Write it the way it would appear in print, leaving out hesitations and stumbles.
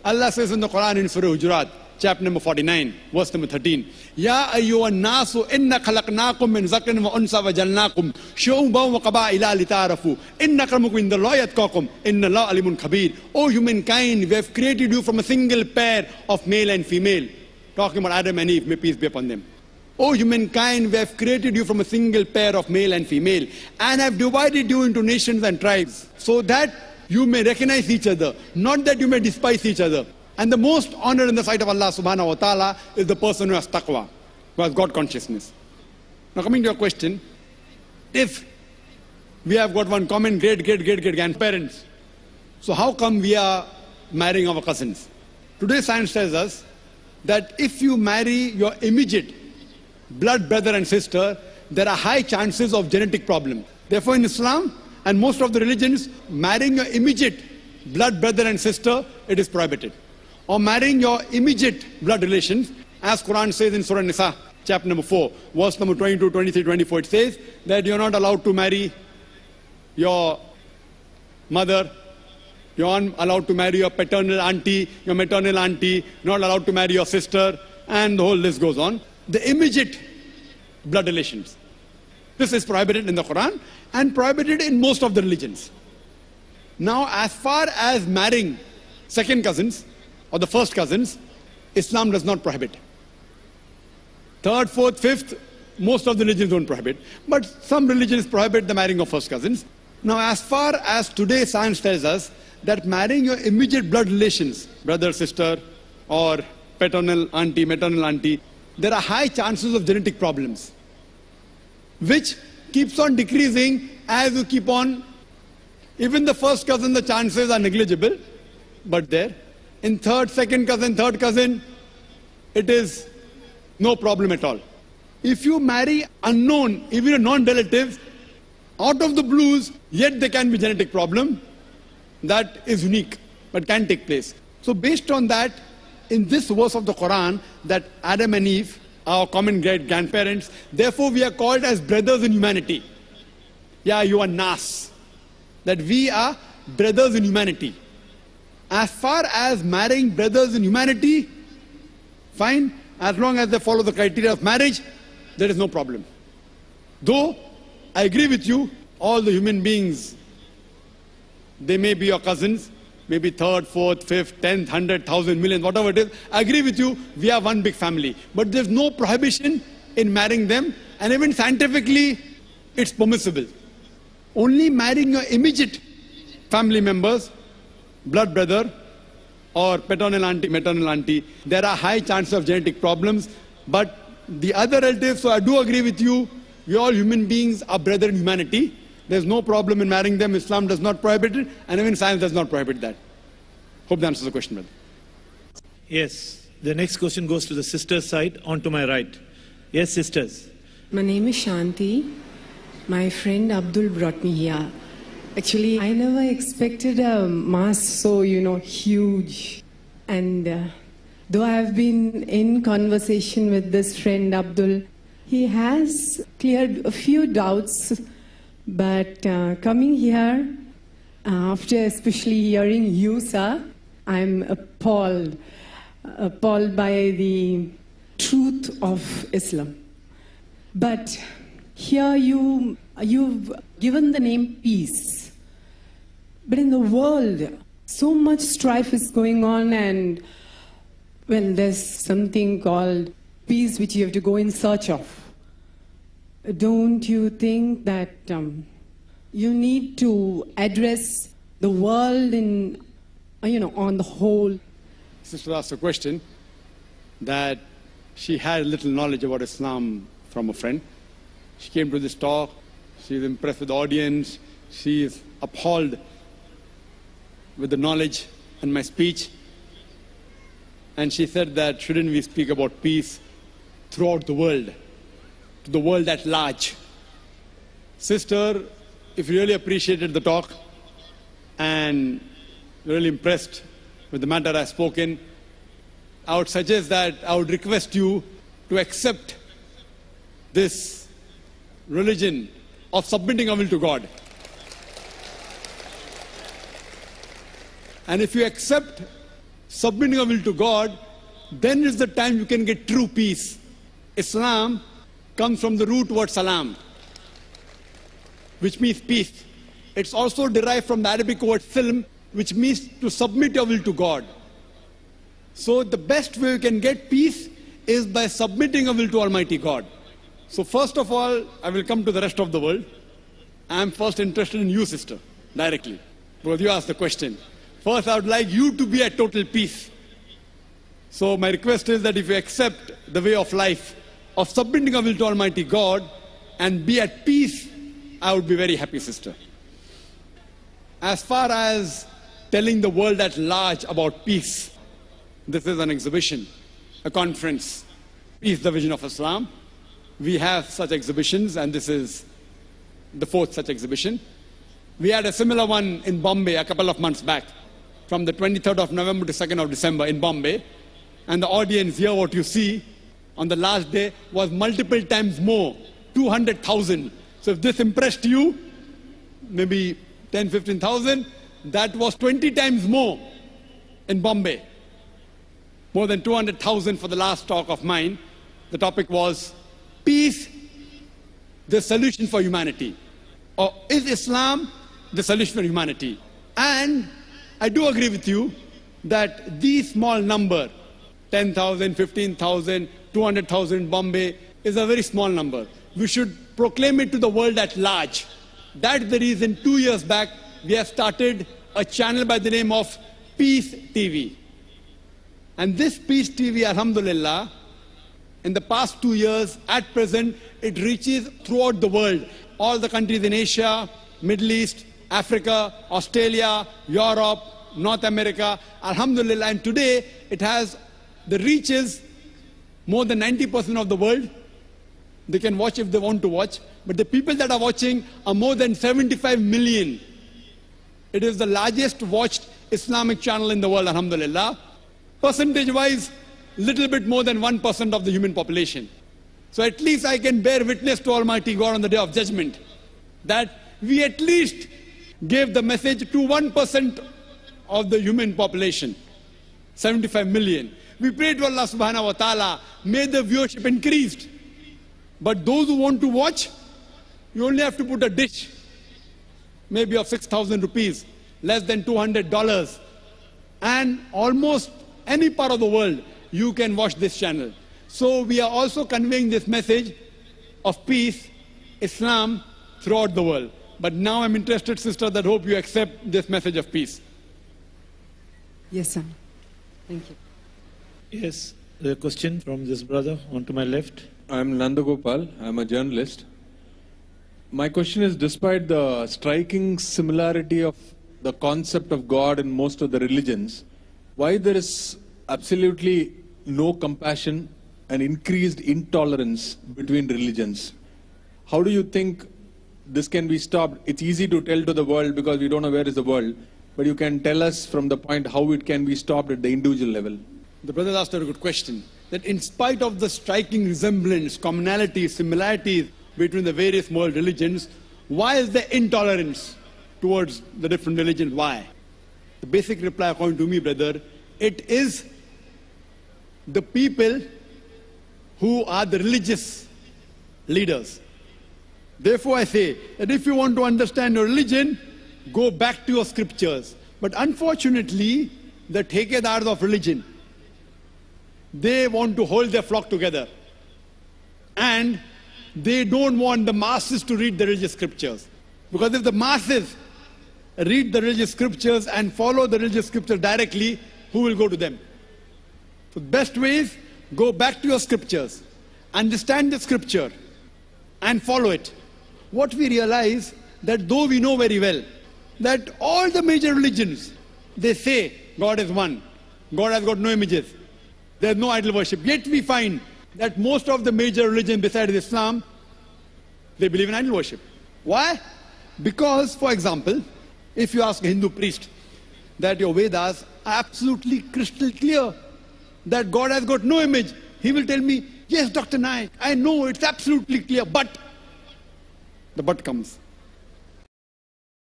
Allah says in the Quran in Surah Hujurat, chapter number 49, verse number 13, Ya ayyuhan nasu inna khalaqnakum min zakarin wa unsa wa jalnakum shu'uban wa qaba'ila lita'arafu inna akramakum indallahi atqakum inna Allaha alimun khabir. O humankind, we have created you from a single pair of male and female. Talking about Adam and Eve, may peace be upon them. O humankind, we have created you from a single pair of male and female and have divided you into nations and tribes so that you may recognize each other, not that you may despise each other. And the most honored in the sight of Allah subhanahu wa ta'ala is the person who has taqwa, who has God consciousness. Now coming to your question, if we have got one common great grandparents, so how come we are marrying our cousins? Today science tells us that if you marry your immediate blood brother and sister, there are high chances of genetic problem. Therefore in Islam and most of the religions, marrying your immediate blood brother and sister, it is prohibited. Or marrying your immediate blood relations, as Quran says in Surah Nisa, chapter number 4, verse number 22, 23, 24, it says that you're not allowed to marry your mother, you're not allowed to marry your paternal auntie, your maternal auntie, you're not allowed to marry your sister, and the whole list goes on. The immediate blood relations. This is prohibited in the Quran and prohibited in most of the religions. Now, as far as marrying second cousins or the first cousins, Islam does not prohibit. Third, fourth, fifth, most of the religions don't prohibit. But some religions prohibit the marrying of first cousins. Now, as far as today science tells us that marrying your immediate blood relations, brother, sister, or paternal auntie, maternal auntie, there are high chances of genetic problems, which keeps on decreasing as you keep on. Even the first cousin, the chances are negligible, but there. In third, second cousin, third cousin, it is no problem at all. If you marry unknown, even a non-relative, out of the blues, yet there can be genetic problem, that is unique, but can take place. So based on that, in this verse of the Quran, that Adam and Eve are our common great-grandparents, therefore we are called as brothers in humanity. Yeah, you are Nas. That we are brothers in humanity. As far as marrying brothers in humanity, fine, as long as they follow the criteria of marriage, there is no problem. Though, I agree with you, all the human beings, they may be your cousins, maybe third, fourth, fifth, 10th, 100, 1,000, million, whatever it is. I agree with you, we are one big family. But there's no prohibition in marrying them, and even scientifically, it's permissible. Only marrying your immediate family members, blood brother, or paternal auntie, maternal auntie, there are high chances of genetic problems. But the other relatives, so I do agree with you, we all human beings are brother in humanity. There's no problem in marrying them. Islam does not prohibit it, and even science does not prohibit that. Hope that answers the question, brother. Yes. The next question goes to the sister's side, on to my right. Yes, sisters. My name is Shanti. My friend Abdul brought me here. Actually, I never expected a mass so, huge. And though I have been in conversation with this friend Abdul, he has cleared a few doubts. But coming here, after especially hearing you, sir, I'm appalled by the truth of Islam. But here you've given the name peace. But in the world, so much strife is going on, and well, there's something called peace which you have to go in search of. Don't you think that you need to address the world in, on the whole? Sister asked a question that she had little knowledge about Islam from a friend. She came to this talk, she is impressed with the audience, she is appalled with the knowledge and my speech. And she said that shouldn't we speak about peace throughout the world, to the world at large. Sister, if you really appreciated the talk and really impressed with the matter I've spoken, I would suggest that I would request you to accept this religion of submitting our will to God. And if you accept submitting your will to God, then is the time you can get true peace. Islam comes from the root word salam, which means peace. It's also derived from the Arabic word silm, which means to submit your will to God. So the best way you can get peace is by submitting your will to Almighty God. So first of all, I will come to the rest of the world. I am first interested in you, sister, directly, because you asked the question. First, I would like you to be at total peace. So my request is that if you accept the way of life of submitting your will to Almighty God and be at peace, I would be very happy, sister. As far as telling the world at large about peace, this is an exhibition, a conference, Peace, the Vision of Islam. We have such exhibitions, and this is the 4th such exhibition. We had a similar one in Bombay a couple of months back, from the 23rd of November to 2nd of December in Bombay. And the audience here, what you see on the last day, was multiple times more, 200,000. So if this impressed you, maybe 10, 15,000, that was 20 times more in Bombay. More than 200,000 for the last talk of mine. The topic was peace, the solution for humanity. Or is Islam the solution for humanity? And I do agree with you that the small number, 10,000, 15,000, 200,000 in Bombay, is a very small number. We should proclaim it to the world at large. That's the reason 2 years back we have started a channel by the name of Peace TV. And this Peace TV, alhamdulillah, in the past 2 years, at present, it reaches throughout the world. All the countries in Asia, Middle East, Africa, Australia, Europe, North America, alhamdulillah. And today, it has the reaches more than 90% of the world. They can watch if they want to watch. But the people that are watching are more than 75 million. It is the largest watched Islamic channel in the world, alhamdulillah. Percentage-wise, little bit more than 1% of the human population. So at least I can bear witness to Almighty God on the Day of Judgment that we at least gave the message to 1% of the human population, 75 million. We pray to Allah subhanahu wa ta'ala, may the viewership increased. But those who want to watch, you only have to put a dish, maybe of 6,000 rupees, less than $200. And almost any part of the world, you can watch this channel. So we are also conveying this message of peace, Islam, throughout the world. But now I'm interested, sister, that hope you accept this message of peace. Yes, sir. Thank you. Yes, the question from this brother on to my left. I'm Nandagopal. I'm a journalist. My question is, despite the striking similarity of the concept of God in most of the religions, why there is absolutely no compassion and increased intolerance between religions? How do you think this can be stopped? It's easy to tell to the world because we don't know where is the world, but you can tell us from the point how it can be stopped at the individual level. The brother asked a good question, that in spite of the striking resemblance, commonalities, similarities between the various world religions, why is there intolerance towards the different religions? Why? The basic reply, according to me, brother, it is the people who are the religious leaders. Therefore, I say that if you want to understand your religion, go back to your scriptures. But unfortunately, the thekedars of religion, they want to hold their flock together. And they don't want the masses to read the religious scriptures. Because if the masses read the religious scriptures and follow the religious scriptures directly, who will go to them? So the best way is go back to your scriptures, understand the scripture, and follow it. What we realize, that though we know very well that all the major religions, they say God is one, God has got no images, there is no idol worship. Yet we find that most of the major religions besides Islam, they believe in idol worship. Why? Because, for example, if you ask a Hindu priest that your Vedas are absolutely crystal clear that God has got no image, he will tell me, yes, Dr. Naik, I know it's absolutely clear, but the but comes.